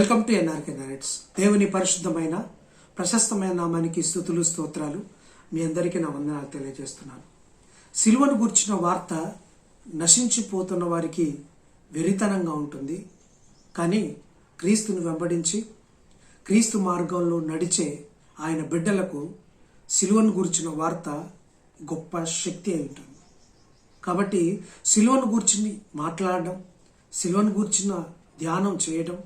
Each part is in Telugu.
Welcome to NRK narrates. దేవుని పరిశుద్ధమైన ప్రశస్తమైన నామానికి స్తుతులు స్తోత్రాలు. మీ అందరికీ నా వందనాలు తెలియజేస్తున్నాను. సిలువను గూర్చిన వార్త నశించిపోతున్న వారికి వెరితనంగా ఉంటుంది. కానీ క్రీస్తును వెంబడించి క్రీస్తు మార్గంలో నడిచే ఆయన బిడ్డలకు సిలువను గూర్చిన వార్త గొప్ప శక్తి అయి ఉంటుంది. కాబట్టి సిలువను గూర్చి మాట్లాడడం, సిలువను గూర్చిన ధ్యానం చేయడం,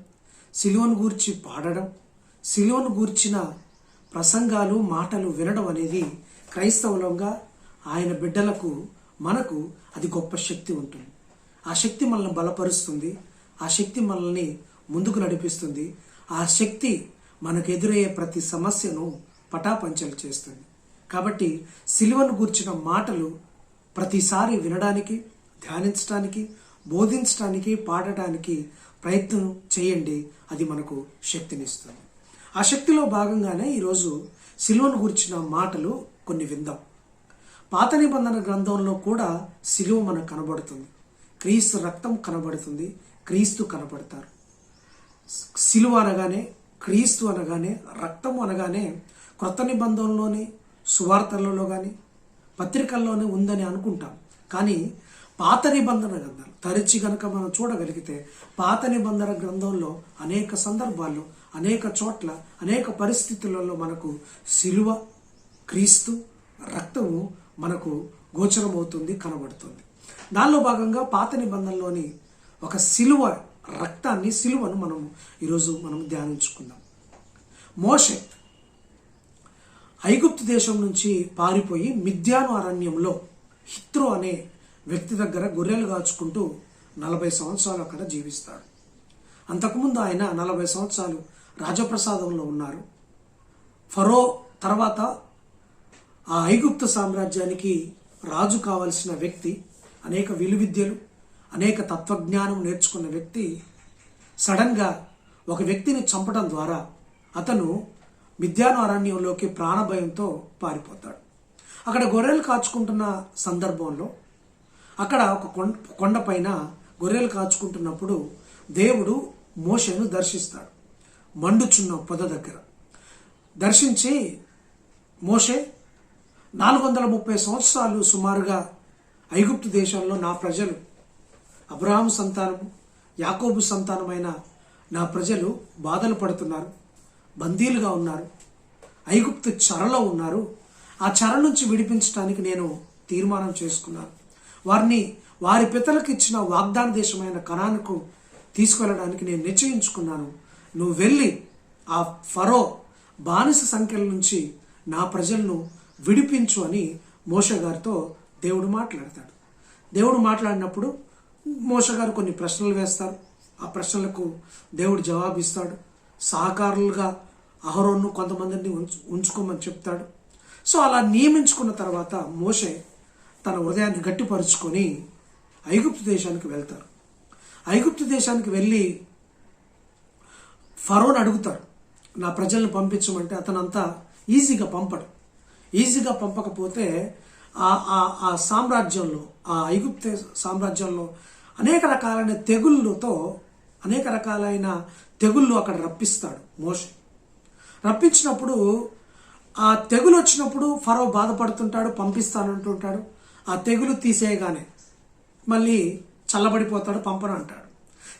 సిలువను గూర్చి పాడడం, సిలువను గూర్చిన ప్రసంగాలు మాటలు వినడం అనేది క్రైస్తవులంగా ఆయన బిడ్డలకు మనకు అది గొప్ప శక్తి ఉంటుంది. ఆ శక్తి మనల్ని బలపరుస్తుంది. ఆ శక్తి మనల్ని ముందుకు నడిపిస్తుంది. ఆ శక్తి మనకు ఎదురయ్యే ప్రతి సమస్యను పటాపంచలు చేస్తుంది. కాబట్టి సిలువను గూర్చిన మాటలు ప్రతిసారి వినడానికి, ధ్యానించడానికి, బోధించడానికి, పాడటానికి ప్రయత్నం చేయండి. అది మనకు శక్తినిస్తుంది. ఆ శక్తిలో భాగంగానే ఈరోజు సిలువను గురించిన మాటలు కొన్ని విందాం. పాత నిబంధన గ్రంథంలో కూడా సిలువ మనకు కనబడుతుంది. క్రీస్తు రక్తం కనబడుతుంది. క్రీస్తు కనబడతారు. సిలువ అనగానే, క్రీస్తు అనగానే, రక్తము అనగానే క్రొత్త నిబంధనలోని సువార్తలలో కానీ పత్రికల్లోనే ఉందని అనుకుంటాం. కానీ పాత నిబంధన గ్రంథాలు తరచి గనక మనం చూడగలిగితే పాత నిబంధన గ్రంథంలో అనేక సందర్భాల్లో, అనేక చోట్ల, అనేక పరిస్థితులలో మనకు సిలువ, క్రీస్తు, రక్తము మనకు గోచరమవుతుంది, కనబడుతుంది. దానిలో భాగంగా పాత నిబంధనలోని ఒక సిలువ రక్తాన్ని, సిలువను ఈరోజు మనం ధ్యానించుకుందాం. మోషే ఐగుప్తు దేశం నుంచి పారిపోయి మిద్యాను అరణ్యంలో హిత్రో అనే వ్యక్తి దగ్గర గొర్రెలు కాచుకుంటూ 40 సంవత్సరాలు అక్కడ జీవిస్తాడు. అంతకుముందు ఆయన 40 సంవత్సరాలు రాజప్రసాదంలో ఉన్నారు. ఫరో తర్వాత ఆ ఐగుప్తు సామ్రాజ్యానికి రాజు కావలసిన వ్యక్తి, అనేక విలువిద్యలు, అనేక తత్వజ్ఞానం నేర్చుకున్న వ్యక్తి సడన్గా ఒక వ్యక్తిని చంపడం ద్వారా అతను మిద్యాను అరణ్యంలోకి ప్రాణభయంతో పారిపోతాడు. అక్కడ గొర్రెలు కాచుకుంటున్న సందర్భంలో అక్కడ ఒక కొండపైన గొర్రెలు కాచుకుంటున్నప్పుడు దేవుడు మోషేను దర్శిస్తాడు. మండుచున్న పొద దగ్గర దర్శించి, మోషే 430 సంవత్సరాలు సుమారుగా ఐగుప్తు దేశంలో నా ప్రజలు, అబ్రహాము సంతానము, యాకోబు సంతానమైన నా ప్రజలు బాధలు పడుతున్నారు, బందీలుగా ఉన్నారు, ఐగుప్తు చెరలో ఉన్నారు. ఆ చెర నుంచి విడిపించడానికి నేను తీర్మానం చేసుకున్నాను. వారిని వారి పితలకు ఇచ్చిన వాగ్దాన దేశమైన కనానుకు తీసుకెళ్ళడానికి నేను నిశ్చయించుకున్నాను. నువ్వు వెళ్ళి ఆ ఫరో బానిస సంఖ్యల నుంచి నా ప్రజలను విడిపించు అని మోషే గారితో దేవుడు మాట్లాడతాడు. దేవుడు మాట్లాడినప్పుడు మోషే గారు కొన్ని ప్రశ్నలు వేస్తారు. ఆ ప్రశ్నలకు దేవుడు జవాబిస్తాడు. సహకారులుగా అహరోన్ను కొంతమందిని ఉంచుకోమని చెప్తాడు. సో అలా నియమించుకున్న తర్వాత మోషే తన హృదయాన్ని గట్టిపరుచుకొని ఐగుప్తు దేశానికి వెళ్తారు. ఐగుప్తు దేశానికి వెళ్ళి ఫరోని అడుగుతారు, నా ప్రజలను పంపించమంటే అతనంతా ఈజీగా పంపడు. ఈజీగా పంపకపోతే ఆ సామ్రాజ్యంలో, ఆ ఐగుప్తు సామ్రాజ్యంలో అనేక రకాలైన తెగుళ్ళు అక్కడ రప్పిస్తాడు మోషే. రప్పించినప్పుడు ఆ తెగులు వచ్చినప్పుడు ఫరో బాధపడుతుంటాడు, పంపిస్తానంటుంటాడు. ఆ తెగులు తీసేయగానే మళ్ళీ చల్లబడిపోతాడు, పంపను అంటాడు.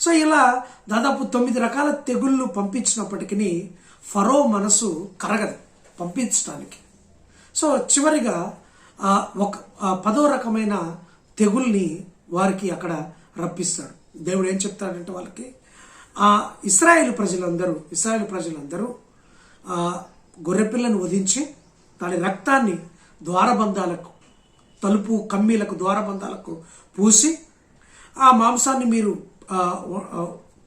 సో ఇలా దాదాపు 9 రకాల తెగుళ్ళు పంపించినప్పటికీ ఫరో మనసు కరగదు పంపించడానికి. సో చివరిగా ఒక 10వ రకమైన తెగుల్ని వారికి అక్కడ రప్పిస్తాడు. దేవుడు ఏం చెప్తాడంటే వాళ్ళకి, ఆ ఇశ్రాయేలు ప్రజలందరూ గొర్రెపిల్లను వధించి దాని రక్తాన్ని ద్వారబంధాలకు, తలుపు కమ్మీలకు, ద్వారబంధాలకు పూసి ఆ మాంసాన్ని మీరు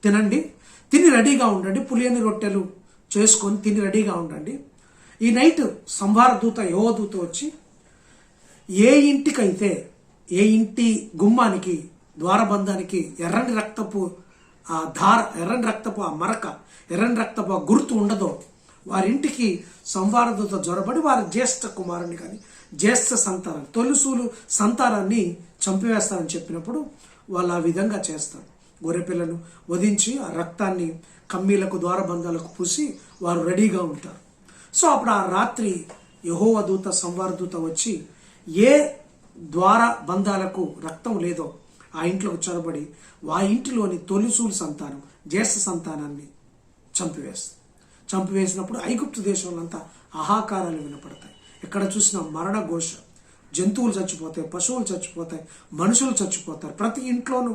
తినండి, తిని రెడీగా ఉండండి, పులియని రొట్టెలు చేసుకొని తిని రెడీగా ఉండండి. ఈ నైట్ సంహార దూత, యెహోవా దూత వచ్చి ఏ ఇంటి గుమ్మానికి, ద్వారబంధానికి ఎర్రని రక్తపు ఆ మరక, ఎర్రని రక్తపు ఆ గుర్తు ఉండదో వారింటికి సంవారదూత జ్వరబడి వారి జ్యేష్ఠ కుమారుని కానీ జ్యేష్ఠ సంతానం, తొలిసూలు సంతానాన్ని చంపివేస్తారని చెప్పినప్పుడు వాళ్ళు ఆ విధంగా చేస్తారు. గొర్రెపిల్లను వధించి ఆ రక్తాన్ని కమ్మీలకు ద్వారబంధాలకు పూసి వారు రెడీగా ఉంటారు. సో అప్పుడు ఆ రాత్రి యెహోవా దూత, సంవార దూత వచ్చి ఏ ద్వార బంధాలకు రక్తం లేదో ఆ ఇంట్లోకి చొరబడి ఆ ఇంటిలోని తొలిసూలు సంతానం, జ్యేష్ఠ సంతానాన్ని చంపివేసినప్పుడు ఐగుప్తు దేశంలో అంతా ఆహాకారాలు వినపడతాయి. ఎక్కడ చూసినా మరణ ఘోష, జంతువులు చచ్చిపోతాయి, పశువులు చచ్చిపోతాయి, మనుషులు చచ్చిపోతారు. ప్రతి ఇంట్లోనూ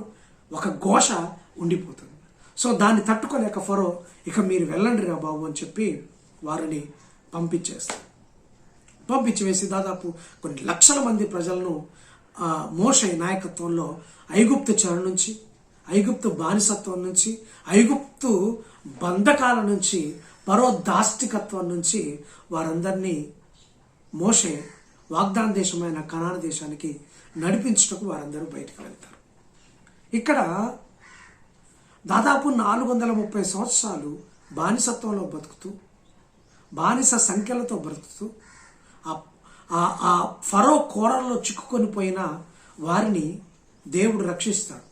ఒక ఘోష ఉండిపోతుంది. సో దాన్ని తట్టుకోలేక ఫరో, ఇక మీరు వెళ్ళండి రా బాబు అని చెప్పి వారిని పంపించి వేసి దాదాపు కొన్ని లక్షల మంది ప్రజలను మోషే నాయకత్వంలో ఐగుప్తు చెర నుంచి, ఐగుప్తు బానిసత్వం నుంచి, ఐగుప్తు బంధకాల నుంచి, ఫరో దాష్టికత్వం నుంచి వారందరినీ మోషే వాగ్దాన దేశమైన కనాను దేశానికి నడిపించుటకు వారందరూ బయటకు వెళ్తారు. ఇక్కడ దాదాపు 430 సంవత్సరాలు బానిసత్వంలో బతుకుతూ, బానిస సంఖ్యలతో బ్రతుకుతూ ఆ ఫరో కోరల్లో చిక్కుకొని పోయిన వారిని దేవుడు రక్షిస్తాడు.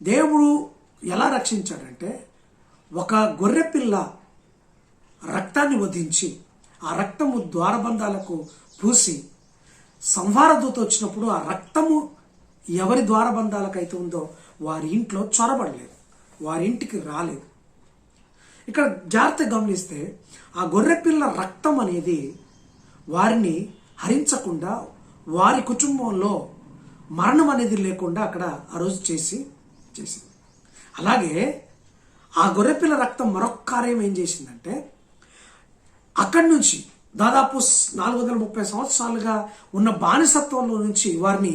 దేవుడు ఎలా రక్షించాడంటే, ఒక గొర్రెపిల్ల రక్తాన్ని వధించి ఆ రక్తము ద్వారబంధాలకు పూసి సంహార దూత వచ్చినప్పుడు ఆ రక్తము ఎవరి ద్వారబంధాలకైతే ఉందో వారి ఇంట్లో చొరబడలేదు, వారి ఇంటికి రాలేదు. ఇక్కడ జాగ్రత్తగా గమనిస్తే ఆ గొర్రెపిల్ల రక్తం అనేది వారిని హరించకుండా, వారి కుటుంబంలో మరణం అనేది లేకుండా అక్కడ ఆ రోజు చేసింది. అలాగే ఆ గొర్రెపిల్ల రక్తం మరొక కార్యం ఏం చేసిందంటే, అక్కడి నుంచి దాదాపు 430 సంవత్సరాలుగా ఉన్న బానిసత్వంలో నుంచి వారిని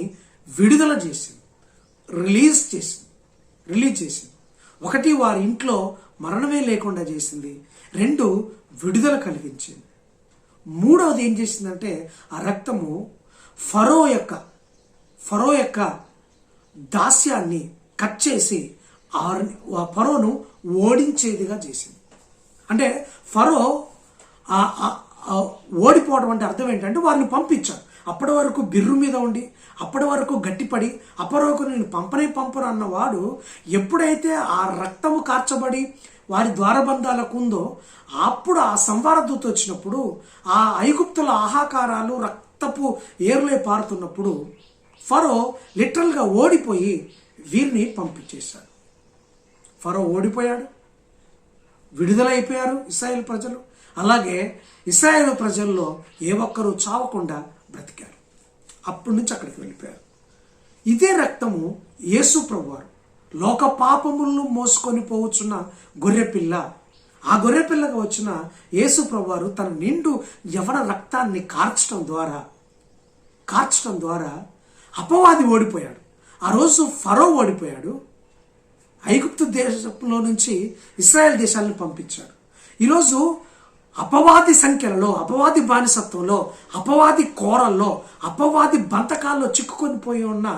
విడుదల చేసింది, రిలీజ్ చేసింది. ఒకటి, వారి ఇంట్లో మరణమే లేకుండా చేసింది. 2, విడుదల కలిగించింది. 3వది ఏం చేసిందంటే, ఆ రక్తము ఫరో యొక్క దాస్యాన్ని కట్ చేసి ఆ ఫరోను ఓడించేదిగా చేసింది. అంటే ఫరో ఓడిపోవడం అంటే అర్థం ఏంటంటే, వారిని పంపించారు. అప్పటి వరకు బిర్రు మీద ఉండి, అప్పటి వరకు గట్టిపడి, అప్పటి వరకు నేను పంపను అన్నవాడు ఎప్పుడైతే ఆ రక్తము కార్చబడి వారి ద్వారబంధాలకు ఉందో, అప్పుడు ఆ సంవార దూత వచ్చినప్పుడు, ఆ ఐగుప్తుల ఆహాకారాలు రక్తపు ఏరులే పారుతున్నప్పుడు ఫరో లిటరల్గా ఓడిపోయి వీరిని పంపించేశాడు. ఫరో ఓడిపోయాడు, విడుదలైపోయారు ఇశ్రాయేలు ప్రజలు. అలాగే ఇశ్రాయేలు ప్రజల్లో ఏ ఒక్కరూ చావకుండా బ్రతికారు. అప్పటి నుంచి అక్కడికి వెళ్ళిపోయారు. ఇదే రక్తము యేసు ప్రభువారు లోక పాపములను మోసుకొని పోవచ్చున్న గొర్రెపిల్ల. ఆ గొర్రెపిల్లగా వచ్చిన యేసు ప్రభువారు తన నిండు యవన రక్తాన్ని కార్చడం ద్వారా అపవాది ఓడిపోయాడు. ఆ రోజు ఫరో ఓడిపోయాడు. ఐగుప్తు దేశంలో నుంచి ఇశ్రాయేల్ దేశాలను పంపించాడు. ఈరోజు అపవాది సంఖ్యలలో, అపవాది బానిసత్వంలో, అపవాది కోరల్లో, అపవాది బంధకాల్లో చిక్కుకొని పోయి ఉన్న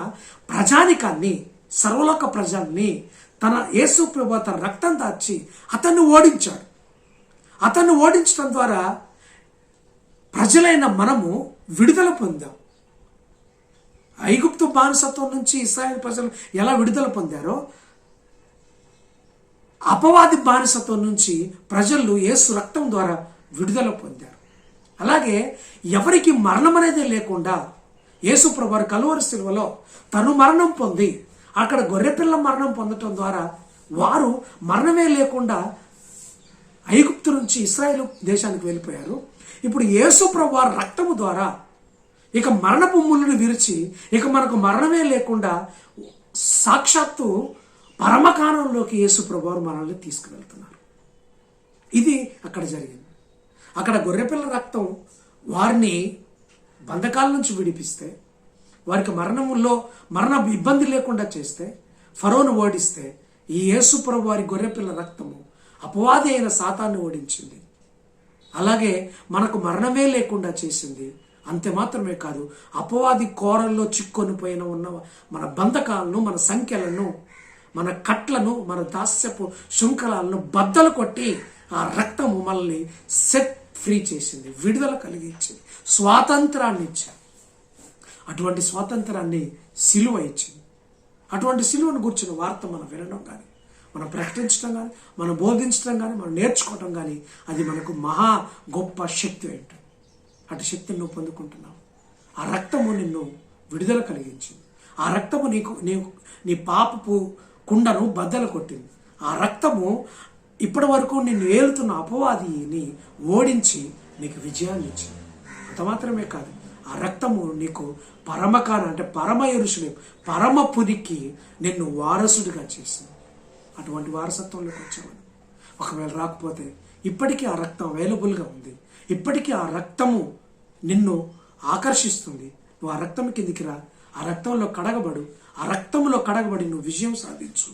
ప్రజానికాన్ని, సర్వలోక ప్రజల్ని తన యేసు ప్రభువు తన రక్తం దాచి అతన్ని ఓడించాడు. అతన్ని ఓడించడం ద్వారా ప్రజలైన మనము విడుదల పొందాం. ఐగుప్తు బానిసత్వం నుంచి ఇశ్రాయేల్ ప్రజలు ఎలా విడుదల పొందారో, అపవాది బానిసత్వం నుంచి ప్రజలు యేసు రక్తం ద్వారా విడుదల పొందారు. అలాగే ఎవరికి మరణం అనేది లేకుండా యేసు ప్రభువు కలువరి శిలువలో తను మరణం పొంది అక్కడ గొర్రెపిల్ల మరణం పొందటం ద్వారా వారు మరణమే లేకుండా ఐగుప్తు నుంచి ఇశ్రాయేలు దేశానికి వెళ్ళిపోయారు. ఇప్పుడు యేసు ప్రభువు రక్తము ద్వారా ఇక మరణపు ముళ్ళును విరిచి ఇక మనకు మరణమే లేకుండా సాక్షాత్తు పరమకాలంలోకి యేసు ప్రభువు మనల్ని తీసుకువెళ్తున్నారు. ఇది అక్కడ జరిగింది. అక్కడ గొర్రెపిల్ల రక్తం వారిని బంధకాల నుంచి విడిపిస్తే, వారికి మరణ ఇబ్బంది లేకుండా చేస్తే, ఫరోను ఓడిస్తే, ఈ యేసు ప్రభువు వారి గొర్రెపిల్ల రక్తము అపవాది అయిన సాతాన్ని ఓడించింది. అలాగే మనకు మరణమే లేకుండా చేసింది. అంతే మాత్రమే కాదు, అపవాది కోరల్లో చిక్కొని పోయిన ఉన్న మన బంధకాలను, మన సంఖ్యలను, మన కట్లను, మన దాస్యపు శృంఖలాలను బద్దలు కొట్టి ఆ రక్తము మనల్ని సెట్ ఫ్రీ చేసింది, విడుదల కలిగించింది, స్వాతంత్రాన్ని ఇచ్చింది. అటువంటి స్వాతంత్రాన్ని సిలువ ఇచ్చింది. అటువంటి సిలువను గురించిన వార్త మనం వినడం కానీ, మనం ప్రకటించడం కానీ, మనం బోధించడం కానీ, మనం నేర్చుకోవడం కానీ అది మనకు మహా గొప్ప శక్తి ఉంటుంది. అటు శక్తిని నువ్వు పొందుకుంటున్నావు. ఆ రక్తము నిన్ను విడుదల కలిగించింది. ఆ రక్తము నీ పాపపు కుండను బద్దలు కొట్టింది. ఆ రక్తము ఇప్పటి వరకు నిన్ను ఏలుతున్న అపవాదిని ఓడించి నీకు విజయాన్ని ఇచ్చింది. అంత మాత్రమే కాదు, ఆ రక్తము నీకు పరమకాన అంటే పరమ యెరూషలేము పరమపురికి నిన్ను వారసుడిగా చేసింది. అటువంటి వారసత్వంలోకి వచ్చామని ఒకవేళ రాకపోతే ఇప్పటికీ ఆ రక్తం అవైలబుల్గా ఉంది. ఇప్పటికీ ఆ రక్తము నిన్ను ఆకర్షిస్తుంది. నువ్వు ఆ రక్తం కిందికి రా, ఆ రక్తంలో కడగబడు. ఆ రక్తంలో కడగబడి నువ్వు విజయం సాధించు.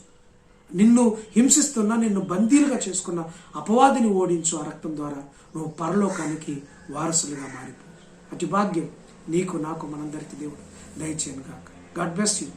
నిన్ను హింసిస్తున్నా, నిన్ను బందీలుగా చేసుకున్న అపవాదిని ఓడించు. ఆ రక్తం ద్వారా నువ్వు పరలోకానికి వారసులుగా మారిపో. అటు భాగ్యం నీకు, నాకు, మనందరికీ దేవుడు దయచేయను గాక. God bless you.